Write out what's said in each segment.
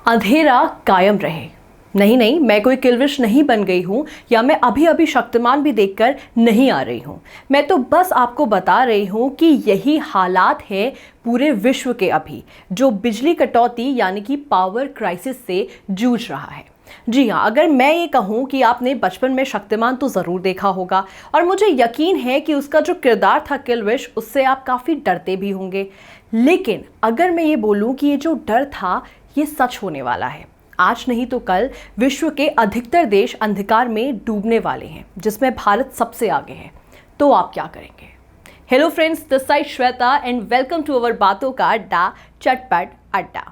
अंधेरा कायम रहे। नहीं नहीं, मैं कोई किलविश नहीं बन गई हूँ या मैं अभी अभी शक्तिमान भी देखकर नहीं आ रही हूँ। मैं तो बस आपको बता रही हूँ कि यही हालात है पूरे विश्व के अभी, जो बिजली कटौती यानी कि पावर क्राइसिस से जूझ रहा है। जी हाँ, अगर मैं ये कहूँ कि आपने बचपन में शक्तिमान तो ज़रूर देखा होगा और मुझे यकीन है कि उसका जो किरदार था किलविश, उससे आप काफ़ी डरते भी होंगे। लेकिन अगर मैं ये बोलूँ कि ये जो डर था ये सच होने वाला है, आज नहीं तो कल विश्व के अधिकतर देश अंधकार में डूबने वाले हैं, जिसमें भारत सबसे आगे है। तो आप क्या करेंगे? Hello friends, this side Shweta and welcome to our बातों का अड्डा, चटपट अड्डा।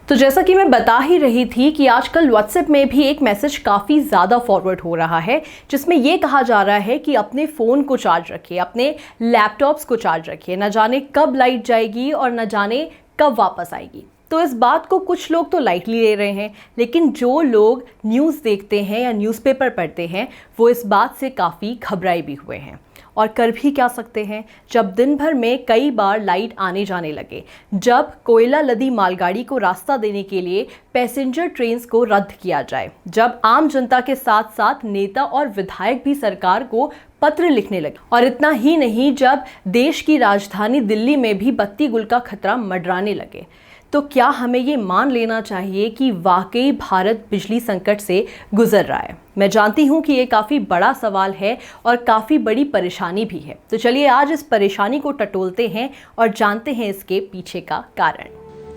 तो जैसा कि मैं बता ही रही थी कि आजकल व्हाट्सएप में भी एक मैसेज काफ़ी ज़्यादा फॉरवर्ड हो रहा है, जिसमें ये कहा जा रहा है कि अपने फ़ोन को चार्ज रखिए, अपने लैपटॉप्स को चार्ज रखिए, न जाने कब लाइट जाएगी और न जाने कब वापस आएगी। तो इस बात को कुछ लोग तो लाइटली ले रहे हैं, लेकिन जो लोग न्यूज़ देखते हैं या न्यूज़पेपर पढ़ते हैं वो इस बात से काफ़ी घबराए भी हुए हैं। और कर भी क्या सकते हैं जब दिन भर में कई बार लाइट आने जाने लगे, जब कोयला लदी मालगाड़ी को रास्ता देने के लिए पैसेंजर ट्रेन्स को रद्द किया जाए, जब आम जनता के साथ साथ नेता और विधायक भी सरकार को पत्र लिखने लगे, और इतना ही नहीं, जब देश की राजधानी दिल्ली में भी बत्ती गुल का खतरा मंडराने लगे। तो क्या हमें ये मान लेना चाहिए कि वाकई भारत बिजली संकट से गुजर रहा है? मैं जानती हूँ कि ये काफ़ी बड़ा सवाल है और काफ़ी बड़ी परेशानी भी है। तो चलिए आज इस परेशानी को टटोलते हैं और जानते हैं इसके पीछे का कारण।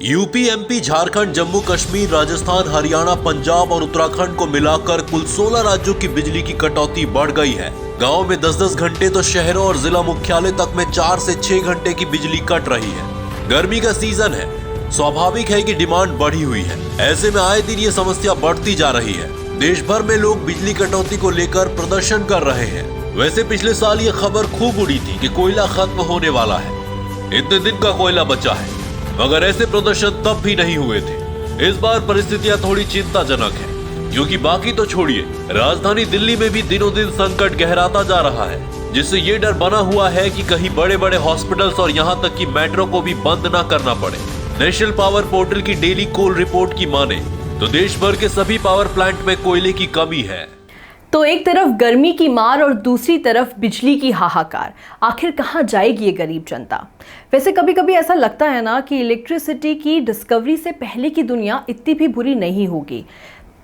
यूपी, एमपी, झारखंड, जम्मू कश्मीर, राजस्थान, हरियाणा, पंजाब और उत्तराखंड को मिलाकर कुल 16 राज्यों की बिजली की कटौती बढ़ गई है। गाँव में 10-10 घंटे तो शहरों और जिला मुख्यालय तक में 4 से 6 घंटे की बिजली कट रही है। गर्मी का सीजन है, स्वाभाविक है कि डिमांड बढ़ी हुई है। ऐसे में आए दिन ये समस्या बढ़ती जा रही है। देश भर में लोग बिजली कटौती को लेकर प्रदर्शन कर रहे हैं। वैसे पिछले साल ये खबर खूब उड़ी थी कि कोयला खत्म होने वाला है, इतने दिन का कोयला बचा है, मगर ऐसे प्रदर्शन तब भी नहीं हुए थे। इस बार परिस्थितियां थोड़ी चिंताजनक है, क्योंकि बाकी तो छोड़िए, राजधानी दिल्ली में भी दिनों दिन संकट गहराता जा रहा है, जिससे ये डर बना हुआ है कि कहीं बड़े बड़े हॉस्पिटल्स और यहाँ तक कि मेट्रो को भी बंद न करना पड़े। नेशनल पावर पोर्टल की डेली कोल रिपोर्ट की माने तो देश भर के सभी पावर प्लांट में कोयले की कमी है। तो एक तरफ गर्मी की मार और दूसरी तरफ बिजली की हाहाकार। आखिर कहाँ जाएगी ये गरीब जनता? वैसे कभी कभी ऐसा लगता है ना कि इलेक्ट्रिसिटी की डिस्कवरी से पहले की दुनिया इतनी भी बुरी नहीं होगी।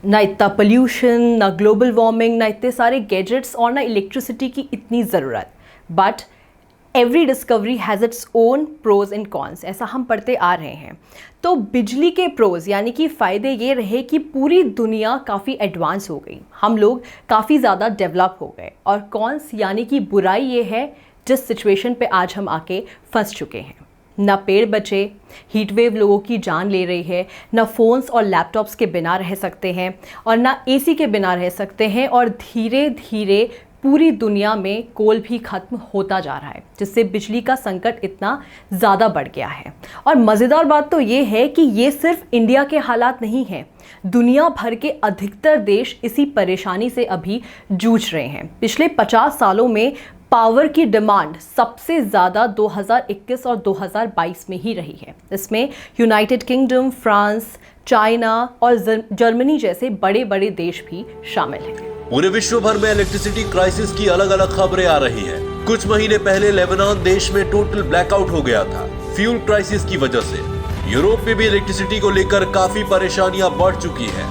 ना इतना पोल्यूशन, ना ग्लोबल वार्मिंग, ना इतने सारे गैजेट्स और ना इलेक्ट्रिसिटी की इतनी ज़रूरत। But every discovery has its own pros and cons, ऐसा हम पढ़ते आ रहे हैं। तो बिजली के प्रोज यानी कि फ़ायदे ये रहे कि पूरी दुनिया काफ़ी एडवांस हो गई, हम लोग काफ़ी ज़्यादा डेवलप हो गए। और कॉन्स यानी कि बुराई ये है जिस सिचुएशन पे आज हम आके फंस चुके हैं। ना पेड़ बचे, हीट वेव लोगों की जान ले रही है, ना फ़ोन्स और लैपटॉप्स के बिना रह सकते हैं और ना एसी के बिना रह सकते हैं, और धीरे धीरे पूरी दुनिया में कोल भी खत्म होता जा रहा है, जिससे बिजली का संकट इतना ज़्यादा बढ़ गया है। और मज़ेदार बात तो ये है कि ये सिर्फ इंडिया के हालात नहीं हैं, दुनिया भर के अधिकतर देश इसी परेशानी से अभी जूझ रहे हैं। पिछले 50 सालों में पावर की डिमांड सबसे ज़्यादा 2021 और 2022 में ही रही है। इसमें यूनाइटेड किंगडम, फ्रांस, चाइना और जर्मनी जैसे बड़े बड़े देश भी शामिल हैं। पूरे विश्व भर में इलेक्ट्रिसिटी क्राइसिस की अलग अलग खबरें आ रही हैं। कुछ महीने पहले लेबनान देश में टोटल ब्लैकआउट हो गया था फ्यूल क्राइसिस की वजह से। यूरोप में भी इलेक्ट्रिसिटी को लेकर काफी परेशानियां बढ़ चुकी हैं।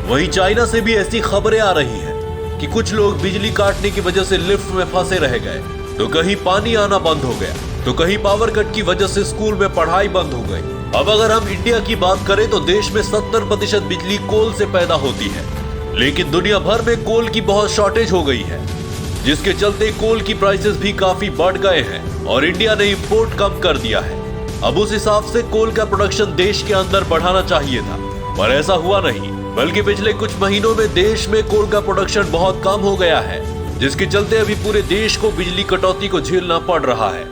वहीं चाइना से भी ऐसी खबरें आ रही हैं कि कुछ लोग बिजली काटने की वजह से लिफ्ट में फंसे रह गए, तो कहीं पानी आना बंद हो गया, तो कहीं पावर कट की वजह से स्कूल में पढ़ाई बंद हो गई। अब अगर हम इंडिया की बात करें तो देश में 70% बिजली कोल से पैदा होती है, लेकिन दुनिया भर में कोल की बहुत शॉर्टेज हो गई है, जिसके चलते कोल की प्राइसेस भी काफी बढ़ गए हैं और इंडिया ने इंपोर्ट कम कर दिया है। अब उस हिसाब से कोल का प्रोडक्शन देश के अंदर बढ़ाना चाहिए था, पर ऐसा हुआ नहीं, बल्कि पिछले कुछ महीनों में देश में कोल का प्रोडक्शन बहुत कम हो गया है, जिसके चलते अभी पूरे देश को बिजली कटौती को झेलना पड़ रहा है।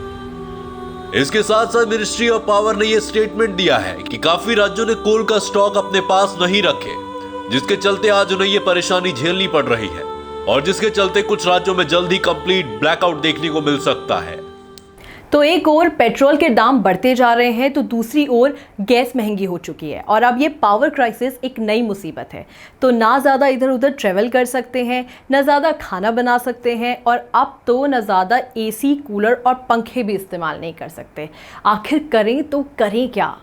इसके साथ साथ मिनिस्ट्री ऑफ पावर ने यह स्टेटमेंट दिया है कि काफी राज्यों ने कोल का स्टॉक अपने पास नहीं रखे, जिसके चलते आज उन्हें ये परेशानी झेलनी पड़ रही है और जिसके चलते कुछ राज्यों में जल्द ही कंप्लीट ब्लैकआउट देखने को मिल सकता है। तो एक ओर पेट्रोल के दाम बढ़ते जा रहे हैं तो दूसरी ओर गैस महंगी हो चुकी है और अब ये पावर क्राइसिस एक नई मुसीबत है। तो ना ज़्यादा इधर उधर ट्रैवल कर सकते हैं, ना ज़्यादा खाना बना सकते हैं और अब तो ना ज़्यादा एसी, कूलर और पंखे भी इस्तेमाल नहीं कर सकते। आखिर करें तो करें क्या?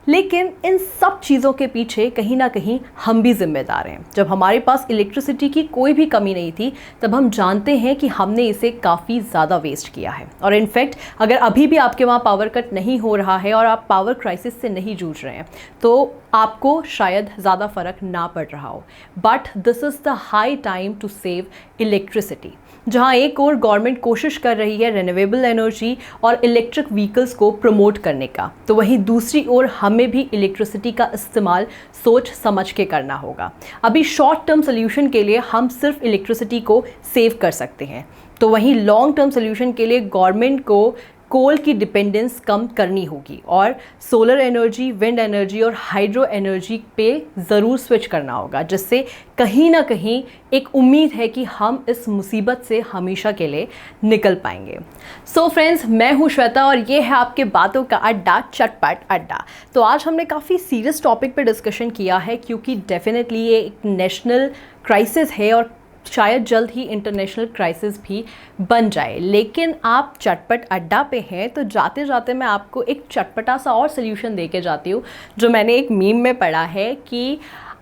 लेकिन इन सब चीज़ों के पीछे कहीं ना कहीं हम भी जिम्मेदार हैं। जब हमारे पास इलेक्ट्रिसिटी की कोई भी कमी नहीं थी तब हम जानते हैं कि हमने इसे काफ़ी ज़्यादा वेस्ट किया है। और इनफैक्ट अगर अभी भी आपके वहाँ पावर कट नहीं हो रहा है और आप पावर क्राइसिस से नहीं जूझ रहे हैं तो आपको शायद ज़्यादा फ़र्क ना पड़ रहा हो। But this is the high time to save electricity. जहाँ एक और गवर्नमेंट कोशिश कर रही है रिन्यूएबल एनर्जी और इलेक्ट्रिक व्हीकल्स को प्रमोट करने का, तो वहीं दूसरी ओर हमें भी इलेक्ट्रिसिटी का इस्तेमाल सोच समझ के करना होगा। अभी शॉर्ट टर्म सोल्यूशन के लिए हम सिर्फ इलेक्ट्रिसिटी को सेव कर सकते हैं, तो वहीं लॉन्ग टर्म सोल्यूशन के लिए गवर्नमेंट को कोल की डिपेंडेंस कम करनी होगी और सोलर एनर्जी, विंड एनर्जी और हाइड्रो एनर्जी पे ज़रूर स्विच करना होगा, जिससे कहीं ना कहीं एक उम्मीद है कि हम इस मुसीबत से हमेशा के लिए निकल पाएंगे। सो फ्रेंड्स, मैं हूँ श्वेता और ये है आपके बातों का अड्डा, चटपट अड्डा। तो आज हमने काफ़ी सीरियस टॉपिक पे डिस्कशन किया है क्योंकि डेफिनेटली ये एक नेशनल क्राइसिस है और शायद जल्द ही इंटरनेशनल क्राइसिस भी बन जाए। लेकिन आप चटपट अड्डा पे हैं तो जाते जाते मैं आपको एक चटपटा सा और सोल्यूशन दे के जाती हूँ, जो मैंने एक मीम में पढ़ा है कि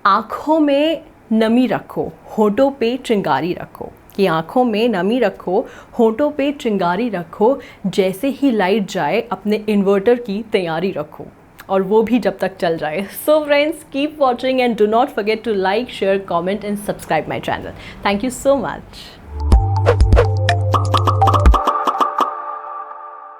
आँखों में नमी रखो, होठों पे चिंगारी रखो। कि आँखों में नमी रखो, होठों पे चिंगारी रखो, जैसे ही लाइट जाए अपने इन्वर्टर की तैयारी रखो, और वो भी जब तक चल जाए। So friends, keep watching and do not forget to like, share, comment and subscribe my channel. Thank you so much.